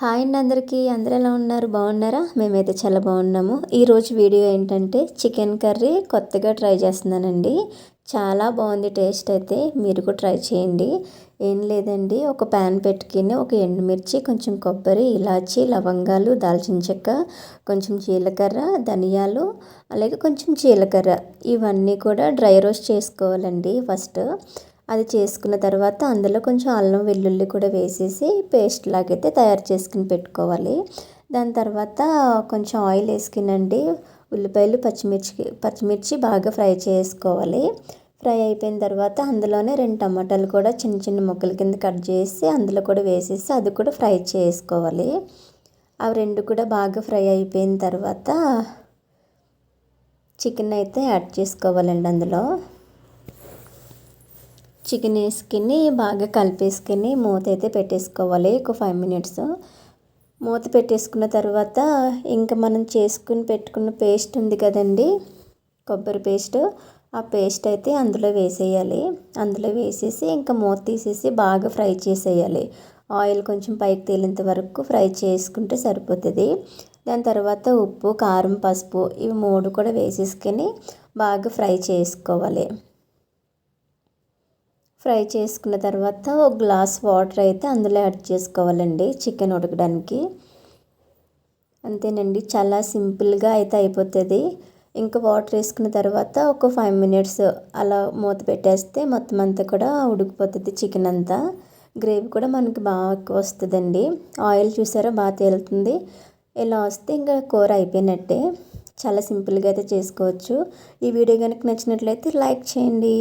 Hi అండి అందరికీ. అందరూ ఎలా ఉన్నారు? బాగున్నారా? మేమైతే చాలా బాగున్నాము. ఈరోజు వీడియో ఏంటంటే చికెన్ కర్రీ కొత్తగా ట్రై చేస్తున్నానండి. చాలా బాగుంది టేస్ట్ అయితే. మీరు కూడా ట్రై చేయండి. ఏం లేదండి, ఒక ప్యాన్ పెట్టుకుని ఒక ఎండుమిర్చి, కొంచెం కొబ్బరి, ఇలాచి, లవంగాలు, దాల్చిన చెక్క, కొంచెం జీలకర్ర, ధనియాలు, అలాగే కొంచెం జీలకర్ర, ఇవన్నీ కూడా డ్రై రోస్ట్ చేసుకోవాలండి ఫస్ట్. అది చేసుకున్న తర్వాత అందులో కొంచెం అల్లం వెల్లుల్లి కూడా వేసేసి పేస్ట్ లాగైతే తయారు చేసుకుని పెట్టుకోవాలి. దాని తర్వాత కొంచెం ఆయిల్ వేసుకునండి ఉల్లిపాయలు పచ్చిమిర్చి బాగా ఫ్రై చేసుకోవాలి. ఫ్రై అయిపోయిన తర్వాత అందులోనే 2 టమాటాలు కూడా చిన్న చిన్న ముక్కల కింద కట్ చేసి అందులో కూడా వేసేసి అది కూడా ఫ్రై చేసుకోవాలి. అవి 2 కూడా బాగా ఫ్రై అయిపోయిన తర్వాత చికెన్ అయితే యాడ్ చేసుకోవాలండి. అందులో చికెన్ వేసుకుని బాగా కలిపేసుకుని మూత అయితే పెట్టేసుకోవాలి ఒక 5 మినిట్స్. మూత పెట్టేసుకున్న తర్వాత ఇంకా మనం చేసుకుని పెట్టుకున్న పేస్ట్ ఉంది కదండి, కొబ్బరి పేస్ట్, ఆ పేస్ట్ అయితే అందులో వేసేయాలి. అందులో వేసేసి ఇంకా మూత తీసేసి బాగా ఫ్రై చేసేయాలి. ఆయిల్ కొంచెం పైకి తేలేంత వరకు ఫ్రై చేసుకుంటే సరిపోతుంది. దాని తర్వాత ఉప్పు, కారం, పసుపు ఇవి 3 కూడా వేసేసుకొని బాగా ఫ్రై చేసుకోవాలి. ఫ్రై చేసుకున్న తర్వాత ఒక గ్లాస్ వాటర్ అయితే అందులో యాడ్ చేసుకోవాలండి చికెన్ ఉడకడానికి. అంతేనండి, చాలా సింపుల్గా అయితే అయిపోతుంది. ఇంకా వాటర్ వేసుకున్న తర్వాత ఒక 5 మినిట్స్ అలా మూత పెట్టేస్తే మొత్తం అంతా కూడా ఉడికిపోతుంది. చికెన్ అంతా గ్రేవీ కూడా మనకి బాగా వస్తుందండి. ఆయిల్ చూసారా బాగా తేలుతుంది. ఇలా వస్తే ఇంకా కూర అయిపోయినట్టే. చాలా సింపుల్గా అయితే చేసుకోవచ్చు. ఈ వీడియో కనుక నచ్చినట్లయితే లైక్ చేయండి.